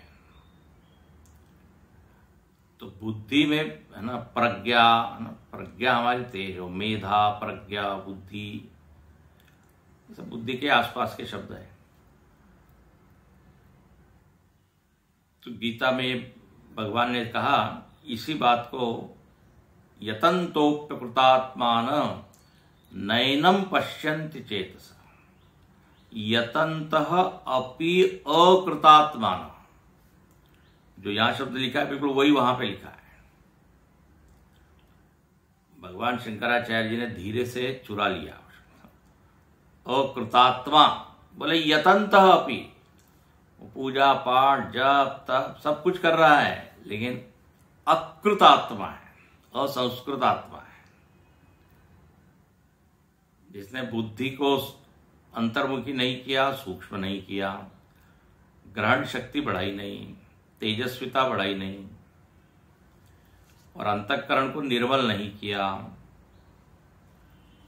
तो बुद्धि में है ना प्रज्ञा, प्रज्ञा हमारी तेज हो, मेधा, प्रज्ञा, बुद्धि, सब बुद्धि के आसपास के शब्द है। तो गीता में भगवान ने कहा इसी बात को, यतन्तोऽप्यकृतात्मान नैनं पश्यन्ति चेतसा, यतन्तः अपि अकृतात्मान। जो यहां शब्द लिखा है बिल्कुल वही वहां पे लिखा है। भगवान शंकराचार्य जी ने धीरे से चुरा लिया। अकृतात्मा बोले यतन्तः अपि, पूजा पाठ जप तप सब कुछ कर रहा है, लेकिन अकृतात्मा है, असंस्कृत आत्मा है। जिसने बुद्धि को अंतर्मुखी नहीं किया, सूक्ष्म नहीं किया, ग्रहण शक्ति बढ़ाई नहीं, तेजस्विता बढ़ाई नहीं, और अंतःकरण को निर्मल नहीं किया,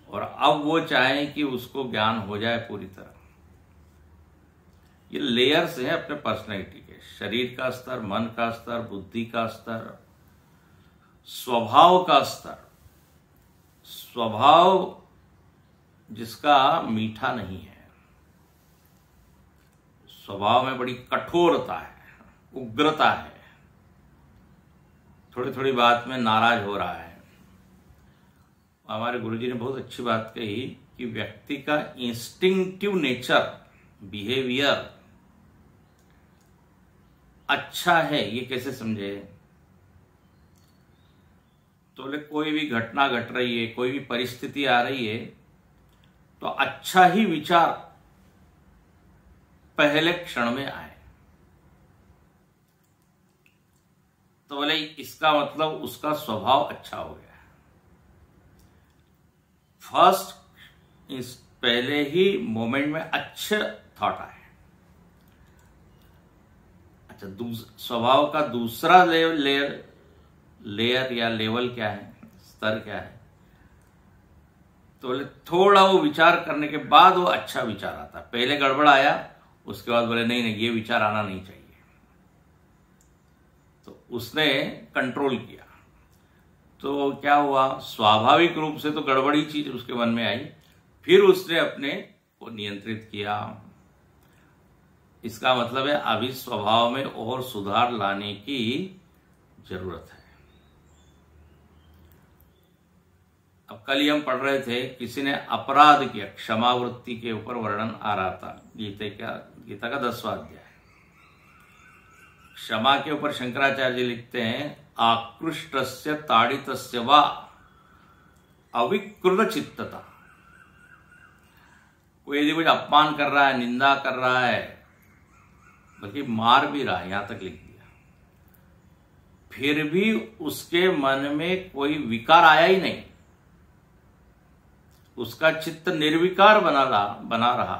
और अब वो चाहे कि उसको ज्ञान हो जाए पूरी तरह। ये लेयर्स हैं अपने पर्सनैलिटी के, शरीर का स्तर, मन का स्तर, बुद्धि का स्तर, स्वभाव का स्तर। स्वभाव जिसका मीठा नहीं है, स्वभाव में बड़ी कठोरता है, उग्रता है, थोड़ी थोड़ी बात में नाराज हो रहा है। हमारे गुरुजी ने बहुत अच्छी बात कही कि व्यक्ति का इंस्टिंक्टिव नेचर, बिहेवियर अच्छा है, ये कैसे समझे? तो बोले कोई भी घटना घट रही है, कोई भी परिस्थिति आ रही है, तो अच्छा ही विचार पहले क्षण में आए। तो बोले इसका मतलब उसका स्वभाव अच्छा हो गया। फर्स्ट इस पहले ही मोमेंट में अच्छे थॉट आए। अच्छा, स्वभाव का दूसरा लेयर या लेवल क्या है, स्तर क्या है? तो बोले थोड़ा वो विचार करने के बाद वो अच्छा विचार आता। पहले गड़बड़ आया, उसके बाद बोले नहीं ये विचार आना नहीं चाहिए, तो उसने कंट्रोल किया। तो क्या हुआ, स्वाभाविक रूप से तो गड़बड़ी चीज उसके मन में आई, फिर उसने अपने को नियंत्रित किया। इसका मतलब है अभी स्वभाव में और सुधार लाने की जरूरत है। अब कल ही हम पढ़ रहे थे, किसी ने अपराध किया, क्षमावृत्ति के ऊपर वर्णन आ रहा था, गीता का 10वां अध्याय। क्षमा के ऊपर शंकराचार्य जी लिखते हैं, आकृष्टस्य ताड़ितस्य वा अविकृत चित्तता। कोई यदि कुछ अपमान कर रहा है, निंदा कर रहा है, बल्कि मार भी रहा है, यहां तक लिख दिया, फिर भी उसके मन में कोई विकार आया ही नहीं, उसका चित्त निर्विकार बना रहा,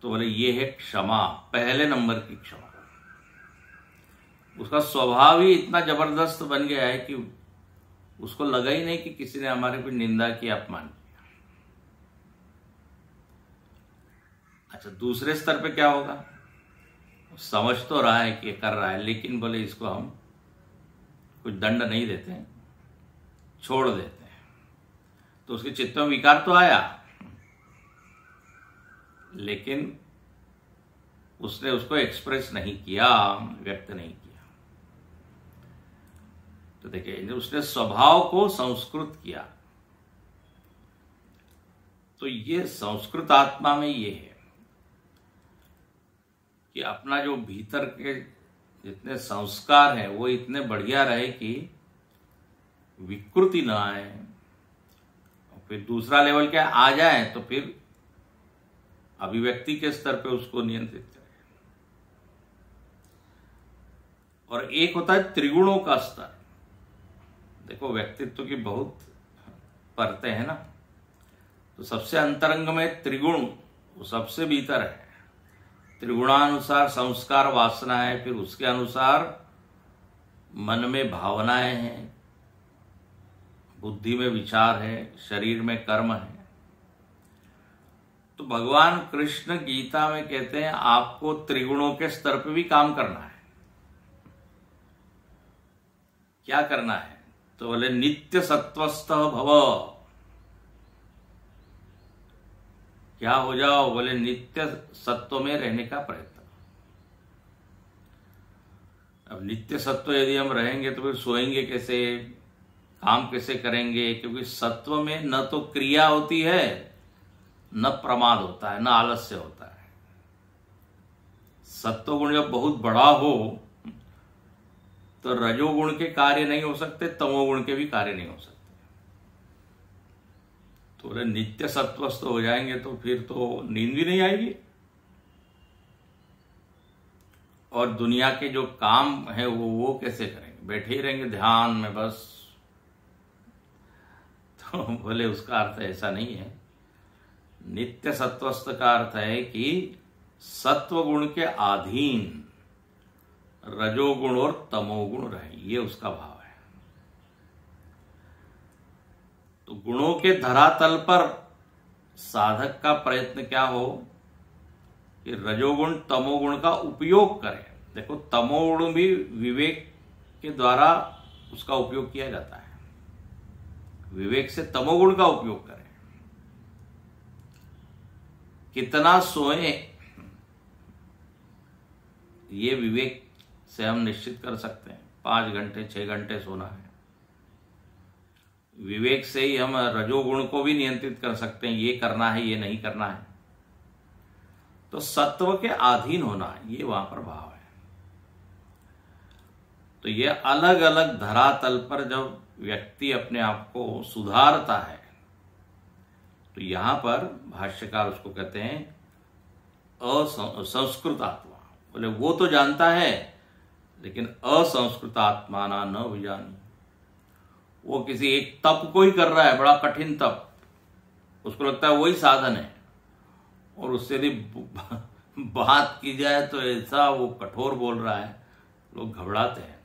तो बोले ये है क्षमा, पहले नंबर की क्षमा। उसका स्वभाव ही इतना जबरदस्त बन गया है कि उसको लगा ही नहीं कि किसी ने हमारे को निंदा की, अपमान किया। अच्छा, दूसरे स्तर पे क्या होगा? समझ तो रहा है कि कर रहा है, लेकिन बोले इसको हम कुछ दंड नहीं देते, छोड़ देते हैं। तो उसके चित्त में विकार तो आया, लेकिन उसने उसको एक्सप्रेस नहीं किया, व्यक्त नहीं किया। तो देखिए, उसने स्वभाव को संस्कृत किया। तो ये संस्कृत आत्मा में ये है कि अपना जो भीतर के जितने संस्कार हैं वो इतने बढ़िया रहे कि विकृति ना आए। फिर दूसरा लेवल क्या आ जाए तो फिर अभिव्यक्ति के स्तर पे उसको नियंत्रित करें। और एक होता है त्रिगुणों का स्तर। देखो, व्यक्तित्व की बहुत परतें हैं ना, तो सबसे अंतरंग में त्रिगुण, वो सबसे भीतर है। त्रिगुणानुसार संस्कार वासना है, फिर उसके अनुसार मन में भावनाएं हैं, बुद्धि में विचार है, शरीर में कर्म है। तो भगवान कृष्ण गीता में कहते हैं आपको त्रिगुणों के स्तर पे भी काम करना है। क्या करना है? तो बोले नित्य सत्वस्थ भव। क्या हो जाओ? बोले नित्य सत्व में रहने का प्रयत्न। अब नित्य सत्व यदि हम रहेंगे तो फिर सोएंगे कैसे, काम कैसे करेंगे? क्योंकि सत्व में न तो क्रिया होती है, न प्रमाद होता है, न आलस्य होता है। सत्व गुण जब बहुत बड़ा हो तो रजोगुण के कार्य नहीं हो सकते, तमोगुण के भी कार्य नहीं हो सकते। तो बोले नित्य सत्वस्थ हो जाएंगे तो फिर तो नींद भी नहीं आएगी, और दुनिया के जो काम है वो कैसे करेंगे? बैठे ही रहेंगे ध्यान में बस। तो बोले उसका अर्थ ऐसा नहीं है। नित्य सत्वस्थ का अर्थ है कि सत्व गुण के अधीन रजोगुण और तमोगुण रहे, ये उसका भाव है। तो गुणों के धरातल पर साधक का प्रयत्न क्या हो कि रजोगुण तमोगुण का उपयोग करें। देखो तमोगुण भी विवेक के द्वारा उसका उपयोग किया जाता है, विवेक से तमोगुण का उपयोग करें। कितना सोए ये विवेक से हम निश्चित कर सकते हैं। 5 घंटे 6 घंटे सोना है, विवेक से ही हम रजोगुण को भी नियंत्रित कर सकते हैं, ये करना है ये नहीं करना है। तो सत्व के अधीन होना ये वहां पर भाव है। तो ये अलग अलग धरातल पर जब व्यक्ति अपने आप को सुधारता है तो यहां पर भाष्यकार उसको कहते हैं असंस्कृत आत्मा। बोले वो तो जानता है लेकिन असंस्कृत आत्मा ना न विजानी। वो किसी एक तप को ही कर रहा है, बड़ा कठिन तप, उसको लगता है वही साधन है, और उससे यदि बात की जाए तो ऐसा वो कठोर बोल रहा है, लोग घबराते हैं।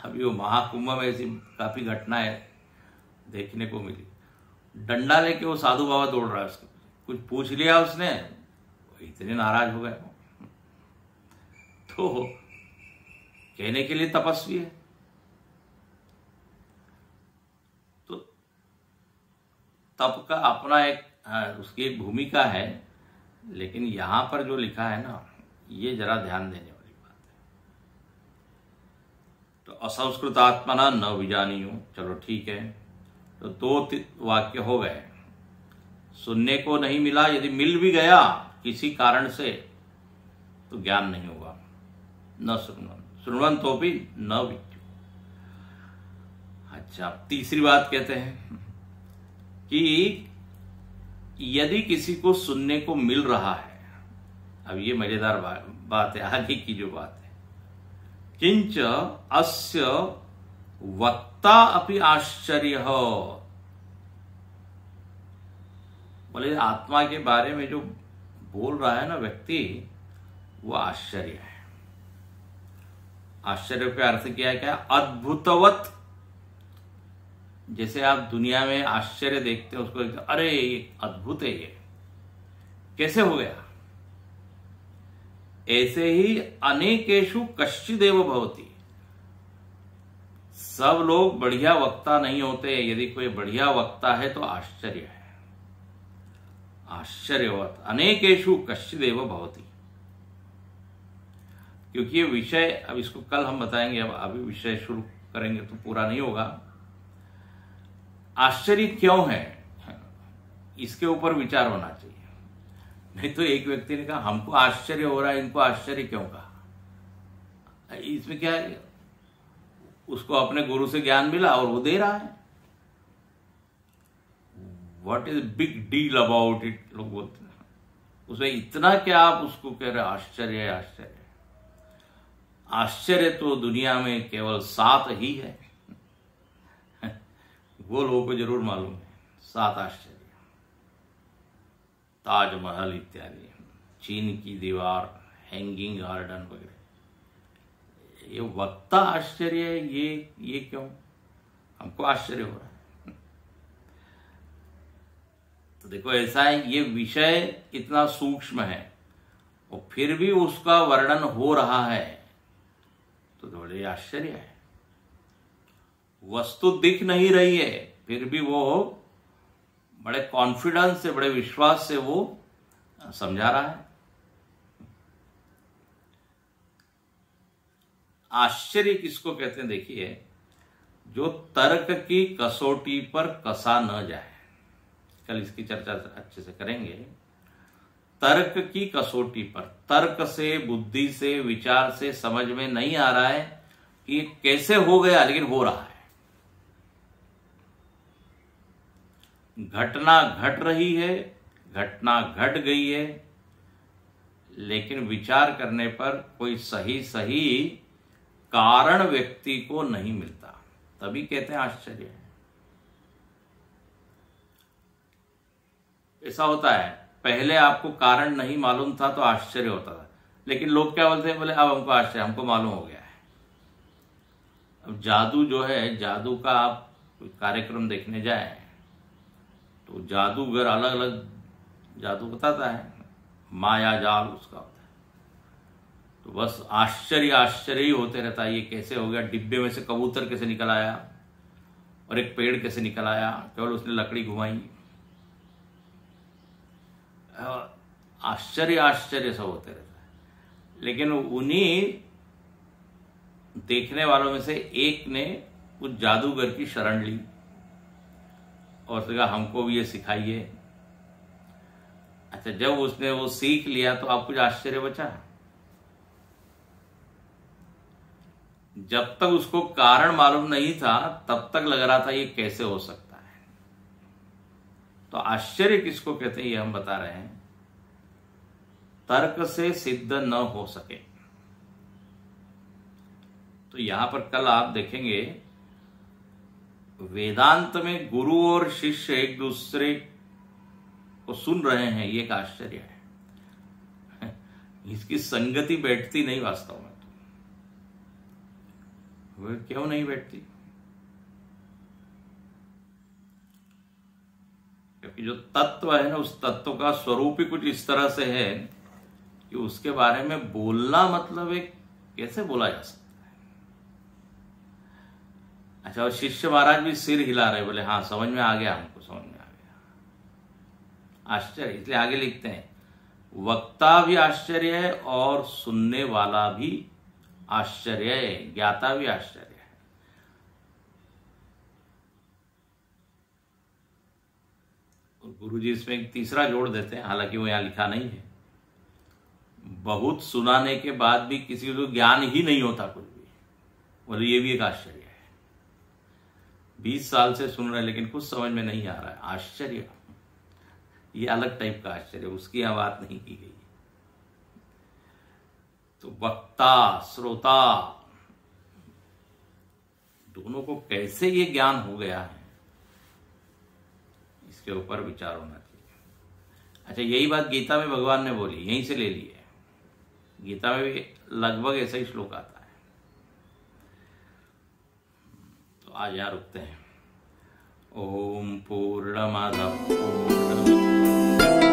अभी वो महाकुंभ में ऐसी काफी घटनाएं देखने को मिली। डंडा लेके वो साधु बाबा दौड़ रहा है, उसको कुछ पूछ लिया उसने, इतने नाराज हो गए। तो कहने के लिए तपस्वी है, तो तप का अपना एक उसकी एक भूमिका है, लेकिन यहां पर जो लिखा है ना, ये जरा ध्यान देने वाली बात है। तो असंस्कृत आत्मा न विजानियो, चलो ठीक है। तो 2 वाक्य हो गए। सुनने को नहीं मिला, यदि मिल भी गया किसी कारण से तो ज्ञान नहीं होगा। न सुनवंतो भी न विद्यो। अच्छा, तीसरी बात कहते हैं कि यदि किसी को सुनने को मिल रहा है, अब ये मजेदार बात है, आगे की जो बात है, किंच अस्य वक्ता अपि आश्चर्य। बोले आत्मा के बारे में जो बोल रहा है ना व्यक्ति, वो आश्चर्य है। आश्चर्य का अर्थ क्या है? क्या अद्भुतवत। जैसे आप दुनिया में आश्चर्य देखते हैं, उसको अरे ये अद्भुत है, ये कैसे हो गया? ऐसे ही अनेकेषु कश्चिदेव भवति। सब लोग बढ़िया वक्ता नहीं होते, यदि कोई बढ़िया वक्ता है तो आश्चर्य है। आश्चर्यवत अनेकेषु कश्चिदेव भवति। क्योंकि ये विषय, अब इसको कल हम बताएंगे, अब अभी विषय शुरू करेंगे तो पूरा नहीं होगा। आश्चर्य क्यों है, इसके ऊपर विचार होना चाहिए। नहीं तो एक व्यक्ति ने कहा हमको आश्चर्य हो रहा है, इनको आश्चर्य क्यों कहा? इसमें क्या है? उसको अपने गुरु से ज्ञान मिला और वो दे रहा है। What is big deal about it, लोग बोलते हैं। उसमें इतना क्या आप उसको कह रहे आश्चर्य है? आश्चर्य आश्चर्य तो दुनिया में केवल 7 ही है। वो लोगों को जरूर मालूम है 7 आश्चर्य। ताजमहल इत्यादि, चीन की दीवार, हैंगिंग गार्डन वगैरह। ये वक्ता आश्चर्य है, ये क्यों हमको आश्चर्य हो रहा है? तो देखो ऐसा है, ये विषय इतना सूक्ष्म है और फिर भी उसका वर्णन हो रहा है, तो थोड़े आश्चर्य है। वस्तु दिख नहीं रही है, फिर भी वो बड़े कॉन्फिडेंस से, बड़े विश्वास से वो समझा रहा है। आश्चर्य किसको कहते हैं? देखिए, जो तर्क की कसौटी पर कसा न जाए। कल इसकी चर्चा अच्छे से करेंगे। तर्क की कसौटी पर, तर्क से, बुद्धि से, विचार से समझ में नहीं आ रहा है कि ये कैसे हो गया, लेकिन हो रहा है। घटना घट रही है, घटना घट गई है, लेकिन विचार करने पर कोई सही कारण व्यक्ति को नहीं मिलता, तभी कहते हैं आश्चर्य है। ऐसा होता है, पहले आपको कारण नहीं मालूम था तो आश्चर्य होता था, लेकिन लोग क्या बोलते हैं? बोले अब हमको आश्चर्य, हमको मालूम हो गया है। अब जादू जो है, जादू का आप कोई कार्यक्रम देखने जाए तो जादूगर अलग अलग जादू बताता है, माया जाल उसका होता है। तो बस आश्चर्य ही होते रहता है, ये कैसे हो गया? डिब्बे में से कबूतर कैसे निकल आया और एक पेड़ कैसे निकल आया? केवल उसने लकड़ी घुमाई। आश्चर्य सब होते रहता है। लेकिन उन्हीं देखने वालों में से एक ने उस जादूगर की शरण ली और उसने कहा हमको भी ये सिखाइए। अच्छा, जब उसने वो सीख लिया तो आप कुछ आश्चर्य बचा? जब तक उसको कारण मालूम नहीं था तब तक लग रहा था ये कैसे हो सकता है। तो आश्चर्य किसको कहते हैं ये हम बता रहे हैं। तर्क से सिद्ध न हो सके। तो यहां पर कल आप देखेंगे वेदांत में गुरु और शिष्य एक दूसरे को सुन रहे हैं, ये एक आश्चर्य है। इसकी संगति बैठती नहीं वास्तव में। तो वो क्यों नहीं बैठती? क्योंकि जो तत्व है ना, उस तत्व का स्वरूप ही कुछ इस तरह से है कि उसके बारे में बोलना मतलब एक कैसे बोला जा सकता है। अच्छा, और शिष्य महाराज भी सिर हिला रहे, बोले हाँ समझ में आ गया, हमको समझ में आ गया। आश्चर्य, इसलिए आगे लिखते हैं वक्ता भी आश्चर्य है और सुनने वाला भी आश्चर्य है, ज्ञाता भी आश्चर्य है। और गुरु जी इसमें एक तीसरा जोड़ देते हैं, हालांकि वो यहां लिखा नहीं है। बहुत सुनाने के बाद भी किसी को ज्ञान ही नहीं होता कुछ भी, बोले ये भी एक आश्चर्य है। 20 साल से सुन रहे लेकिन कुछ समझ में नहीं आ रहा है, आश्चर्य। ये अलग टाइप का आश्चर्य, उसकी यहां बात नहीं की गई। तो वक्ता श्रोता दोनों को कैसे ये ज्ञान हो गया है, इसके ऊपर विचार होना चाहिए। अच्छा, यही बात गीता में भगवान ने बोली, यहीं से ले ली है। गीता में भी लगभग ऐसा ही श्लोक आता है। तो आज यहां रुकते हैं। ओम पूर्णमदः पूर्णमिदं